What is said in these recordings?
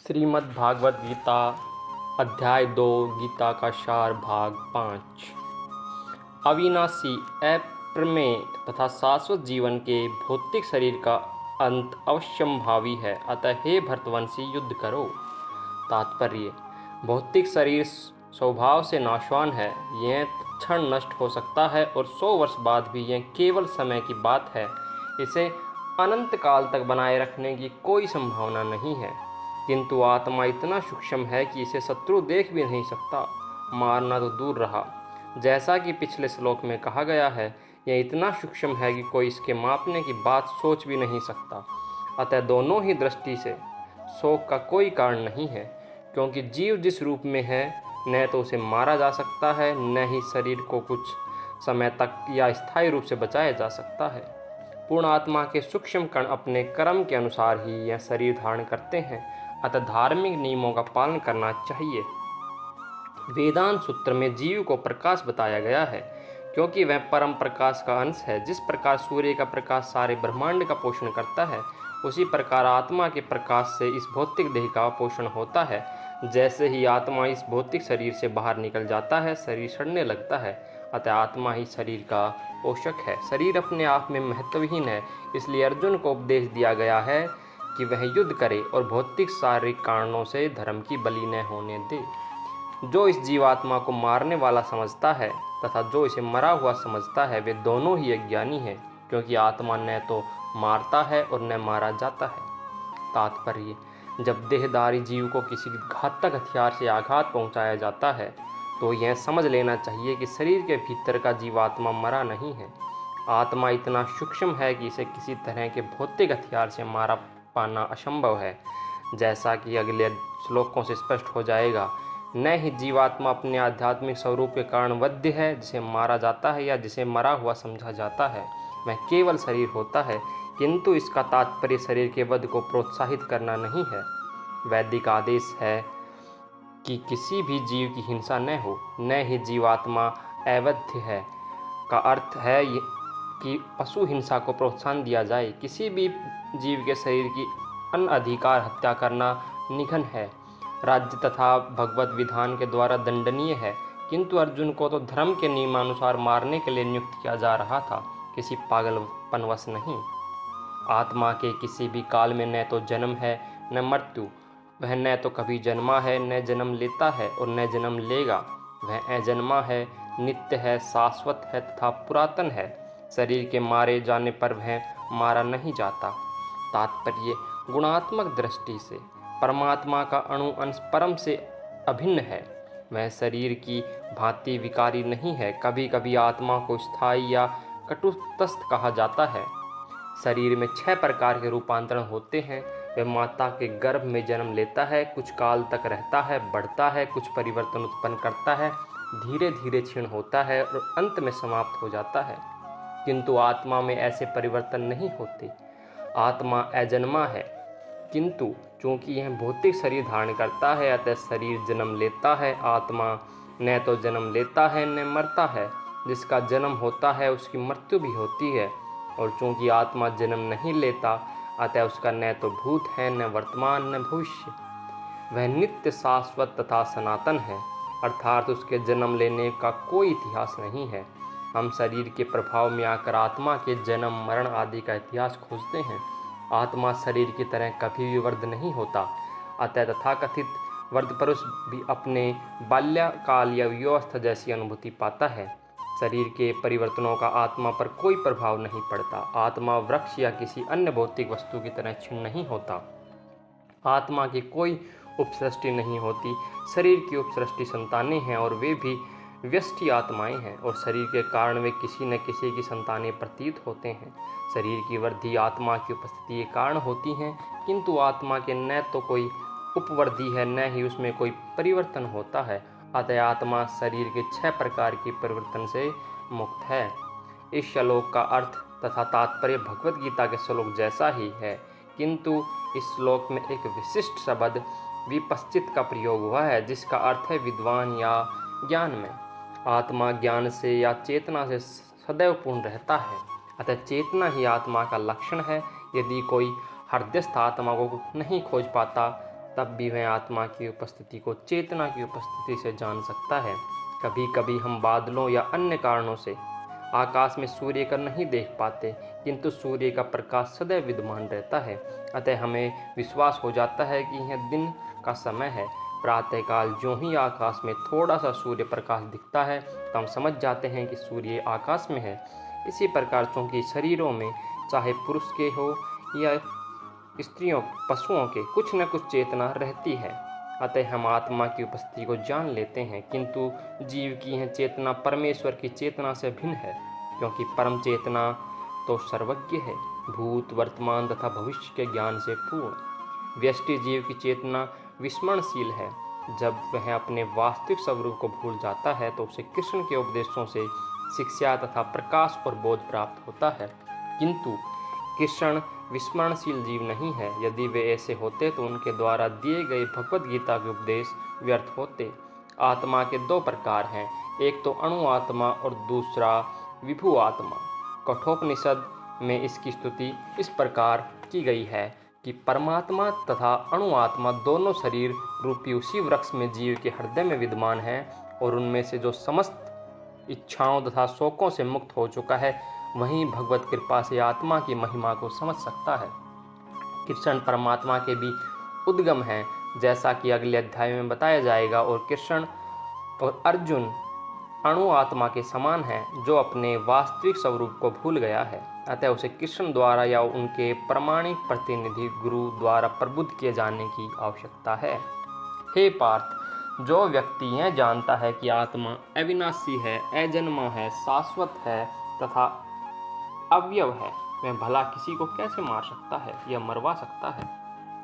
श्रीमद् भागवत गीता अध्याय 2 गीता का सार भाग 5। अविनाशी अप्रमेय तथा शाश्वत जीवन के भौतिक शरीर का अंत अवश्यंभावी है, अतः हे भरतवंशी युद्ध करो। तात्पर्य: भौतिक शरीर स्वभाव से नाशवान है, यह क्षण नष्ट हो सकता है और 100 वर्ष बाद भी यह केवल समय की बात है। इसे अनंत काल तक बनाए रखने की कोई संभावना नहीं है। किंतु आत्मा इतना सूक्ष्म है कि इसे शत्रु देख भी नहीं सकता, मारना तो दूर रहा। जैसा कि पिछले श्लोक में कहा गया है, यह इतना सूक्ष्म है कि कोई इसके मापने की बात सोच भी नहीं सकता। अतः दोनों ही दृष्टि से शोक का कोई कारण नहीं है, क्योंकि जीव जिस रूप में है, न तो उसे मारा जा सकता है, न ही शरीर को कुछ समय तक या स्थायी रूप से बचाया जा सकता है। पूर्ण आत्मा के सूक्ष्म कण अपने कर्म के अनुसार ही यह शरीर धारण करते हैं, अतः धार्मिक नियमों का पालन करना चाहिए। वेदांत सूत्र में जीव को प्रकाश बताया गया है, क्योंकि वह परम प्रकाश का अंश है। जिस प्रकार सूर्य का प्रकाश सारे ब्रह्मांड का पोषण करता है, उसी प्रकार आत्मा के प्रकाश से इस भौतिक देह का पोषण होता है। जैसे ही आत्मा इस भौतिक शरीर से बाहर निकल जाता है, शरीर सड़ने लगता है, अतः आत्मा ही शरीर का पोषक है। शरीर अपने आप में महत्वहीन है, इसलिए अर्जुन को उपदेश दिया गया है कि वह युद्ध करे और भौतिक शारीरिक कारणों से धर्म की बलि न होने दे। जो इस जीवात्मा को मारने वाला समझता है तथा जो इसे मरा हुआ समझता है, वे दोनों ही अज्ञानी हैं, क्योंकि आत्मा न तो मारता है और न मारा जाता है। तात्पर्य: जब देहधारी जीव को किसी घातक हथियार से आघात पहुंचाया जाता है, तो यह समझ लेना चाहिए कि शरीर के भीतर का जीवात्मा मरा नहीं है। आत्मा इतना सूक्ष्म है कि इसे किसी तरह के भौतिक हथियार से मारा पाना असंभव है। जैसा कि अगले श्लोकों से स्पष्ट हो जाएगा, न ही जीवात्मा अपने आध्यात्मिक स्वरूप के कारण वध्य है, जिसे मारा जाता है या जिसे मरा हुआ समझा जाता है। वह केवल शरीर होता है, किंतु इसका तात्पर्य शरीर के वध को प्रोत्साहित करना नहीं है। वैदिक आदेश है कि किसी भी जीव की हिंसा न हो, न ही जीवात्मा अवध्य है का अर्थ है कि पशु हिंसा को प्रोत्साहन दिया जाए। किसी भी जीव के शरीर की अनधिकार हत्या करना निघन है, राज्य तथा भगवत विधान के द्वारा दंडनीय है। किंतु अर्जुन को तो धर्म के नियमानुसार मारने के लिए नियुक्त किया जा रहा था, किसी पागलपनवश नहीं। आत्मा के किसी भी काल में न तो जन्म है न मृत्यु। वह न तो कभी जन्मा है, न जन्म लेता है और न जन्म लेगा। वह अजन्मा है, नित्य है, शाश्वत है तथा पुरातन है। शरीर के मारे जाने पर वह मारा नहीं जाता। तात्पर्य: गुणात्मक दृष्टि से परमात्मा का अणु अंश परम से अभिन्न है। वह शरीर की भांति विकारी नहीं है। कभी कभी आत्मा को स्थायी या कटुतस्थ कहा जाता है। शरीर में 6 प्रकार के रूपांतरण होते हैं। वह माता के गर्भ में जन्म लेता है, कुछ काल तक रहता है, बढ़ता है, कुछ परिवर्तन उत्पन्न करता है, धीरे धीरे क्षीण होता है और अंत में समाप्त हो जाता है। किंतु आत्मा में ऐसे परिवर्तन नहीं होते। आत्मा अजन्मा है, किंतु चूंकि यह भौतिक शरीर धारण करता है, अतः शरीर जन्म लेता है। आत्मा न तो जन्म लेता है न मरता है। जिसका जन्म होता है उसकी मृत्यु भी होती है, और चूंकि आत्मा जन्म नहीं लेता, अतः उसका न तो भूत है, न वर्तमान, न भविष्य। वह नित्य, शाश्वत तथा सनातन है, अर्थात उसके जन्म लेने का कोई इतिहास नहीं है। हम शरीर के प्रभाव में आकर आत्मा के जन्म, मरण आदि का इतिहास खोजते हैं। आत्मा शरीर की तरह कभी भी वृद्ध नहीं होता, अतः तथाकथित वृद्ध पुरुष भी अपने बाल्यकाल या युवावस्था जैसी अनुभूति पाता है। शरीर के परिवर्तनों का आत्मा पर कोई प्रभाव नहीं पड़ता। आत्मा वृक्ष या किसी अन्य भौतिक वस्तु की तरह क्षीण नहीं होता। आत्मा की कोई उपसृष्टि नहीं होती। शरीर की उपसृष्टि संतानें हैं, और वे भी व्यष्टि आत्माएं हैं, और शरीर के कारण वे किसी न किसी की संतानें प्रतीत होते हैं। शरीर की वृद्धि आत्मा की उपस्थिति के कारण होती हैं, किंतु आत्मा के न तो कोई उपवृद्धि है, न ही उसमें कोई परिवर्तन होता है। अतः आत्मा शरीर के 6 प्रकार के परिवर्तन से मुक्त है। इस श्लोक का अर्थ तथा तात्पर्य भगवत गीता के श्लोक जैसा ही है, किंतु इस श्लोक में एक विशिष्ट शब्द विपश्चित का प्रयोग हुआ है, जिसका अर्थ है विद्वान या ज्ञान में। आत्मा ज्ञान से या चेतना से सदैव पूर्ण रहता है, अतः चेतना ही आत्मा का लक्षण है। यदि कोई हृदयस्थ आत्मा को नहीं खोज पाता, तब भी वह आत्मा की उपस्थिति को चेतना की उपस्थिति से जान सकता है। कभी कभी हम बादलों या अन्य कारणों से आकाश में सूर्य का नहीं देख पाते, किंतु सूर्य का प्रकाश सदैव विद्यमान रहता है। अतः हमें विश्वास हो जाता है कि यह दिन का समय है। प्रातःकाल ज्यों ही आकाश में थोड़ा सा सूर्य प्रकाश दिखता है तो हम समझ जाते हैं कि सूर्य आकाश में है। इसी प्रकार चूँकि शरीरों में, चाहे पुरुष के हो या स्त्रियों, पशुओं के, कुछ न कुछ चेतना रहती है। अतः हम आत्मा की उपस्थिति को जान लेते हैं, किंतु जीव की यह चेतना परमेश्वर की चेतना से भिन्न है, क्योंकि परम चेतना तो सर्वज्ञ है, भूत, वर्तमान तथा भविष्य के ज्ञान से पूर्ण। व्यष्टि जीव की चेतना विस्मरणशील है। जब वह अपने वास्तविक स्वरूप को भूल जाता है तो उसे कृष्ण के उपदेशों से शिक्षा तथा प्रकाश और बोध प्राप्त होता है। किंतु कृष्ण विस्मरणशील जीव नहीं है। यदि वे ऐसे होते तो उनके द्वारा दिए गए भगवत गीता के उपदेश व्यर्थ होते। आत्मा के दो प्रकार हैं, एक तो अणु आत्मा और दूसरा विभु आत्मा। कठोपनिषद में इसकी स्तुति इस प्रकार की गई है कि परमात्मा तथा अणु आत्मा दोनों शरीर रूपी उसी वृक्ष में जीव के हृदय में विद्यमान है, और उनमें से जो समस्त इच्छाओं तथा शोकों से मुक्त हो चुका है वहीं भगवत कृपा से आत्मा की महिमा को समझ सकता है। कृष्ण परमात्मा के भी उद्गम हैं, जैसा कि अगले अध्याय में बताया जाएगा, और कृष्ण और अर्जुन अणु आत्मा के समान हैं, जो अपने वास्तविक स्वरूप को भूल गया है। अतः उसे कृष्ण द्वारा या उनके प्रामाणिक प्रतिनिधि गुरु द्वारा प्रबुद्ध किए जाने की आवश्यकता है। हे पार्थ, जो व्यक्ति यह जानता है कि आत्मा अविनाशी है, अजन्मा है, शाश्वत है तथा अवयव है, वह भला किसी को कैसे मार सकता है या मरवा सकता है।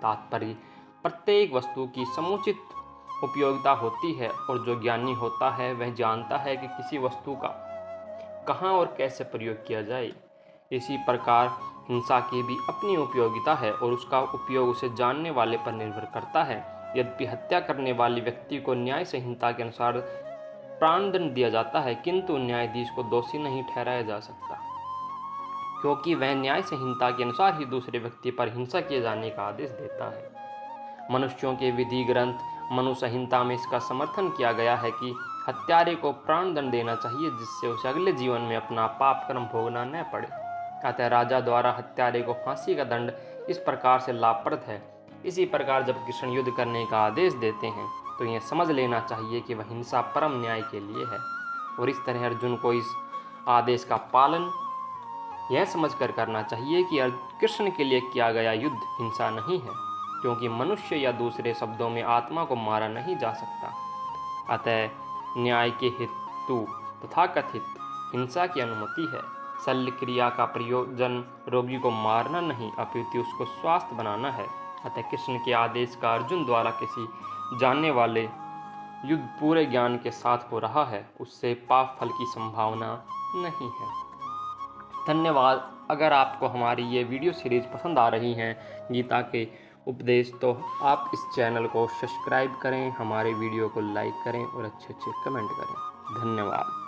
तात्पर्य, प्रत्येक वस्तु की समुचित उपयोगिता होती है, और जो ज्ञानी होता है वह जानता है कि किसी वस्तु का कहाँ और कैसे प्रयोग किया जाए। इसी प्रकार हिंसा की भी अपनी उपयोगिता है, और उसका उपयोग उसे जानने वाले पर निर्भर करता है। यद्यपि हत्या करने वाले व्यक्ति को न्याय संहिता के अनुसार प्राणदंड दिया जाता है, किंतु न्यायाधीश को दोषी नहीं ठहराया जा सकता, क्योंकि वह न्याय संहिता के अनुसार ही दूसरे व्यक्ति पर हिंसा किए जाने का आदेश देता है। मनुष्यों के विधि ग्रंथ मनु संहिता में इसका समर्थन किया गया है कि हत्यारे को प्राणदंड देना चाहिए, जिससे उसे अगले जीवन में अपना पाप कर्म भोगना न पड़े। अतः राजा द्वारा हत्यारे को फांसी का दंड इस प्रकार से लाभप्रद है। इसी प्रकार जब कृष्ण युद्ध करने का आदेश देते हैं तो यह समझ लेना चाहिए कि वह हिंसा परम न्याय के लिए है, और इस तरह अर्जुन को इस आदेश का पालन यह समझकर करना चाहिए कि कृष्ण के लिए किया गया युद्ध हिंसा नहीं है, क्योंकि मनुष्य या दूसरे शब्दों में आत्मा को मारा नहीं जा सकता। अतः न्याय के हेतु तथाकथित हिंसा की अनुमति है। शल्य क्रिया का प्रयोजन रोगी को मारना नहीं, अपितु उसको स्वस्थ बनाना है। अतः कृष्ण के आदेश का अर्जुन द्वारा किसी जानने वाले युद्ध पूरे ज्ञान के साथ हो रहा है, उससे पाप फल की संभावना नहीं है। धन्यवाद। अगर आपको हमारी ये वीडियो सीरीज़ पसंद आ रही हैं गीता के उपदेश, तो आप इस चैनल को सब्सक्राइब करें, हमारे वीडियो को लाइक करें और अच्छे अच्छे कमेंट करें। धन्यवाद।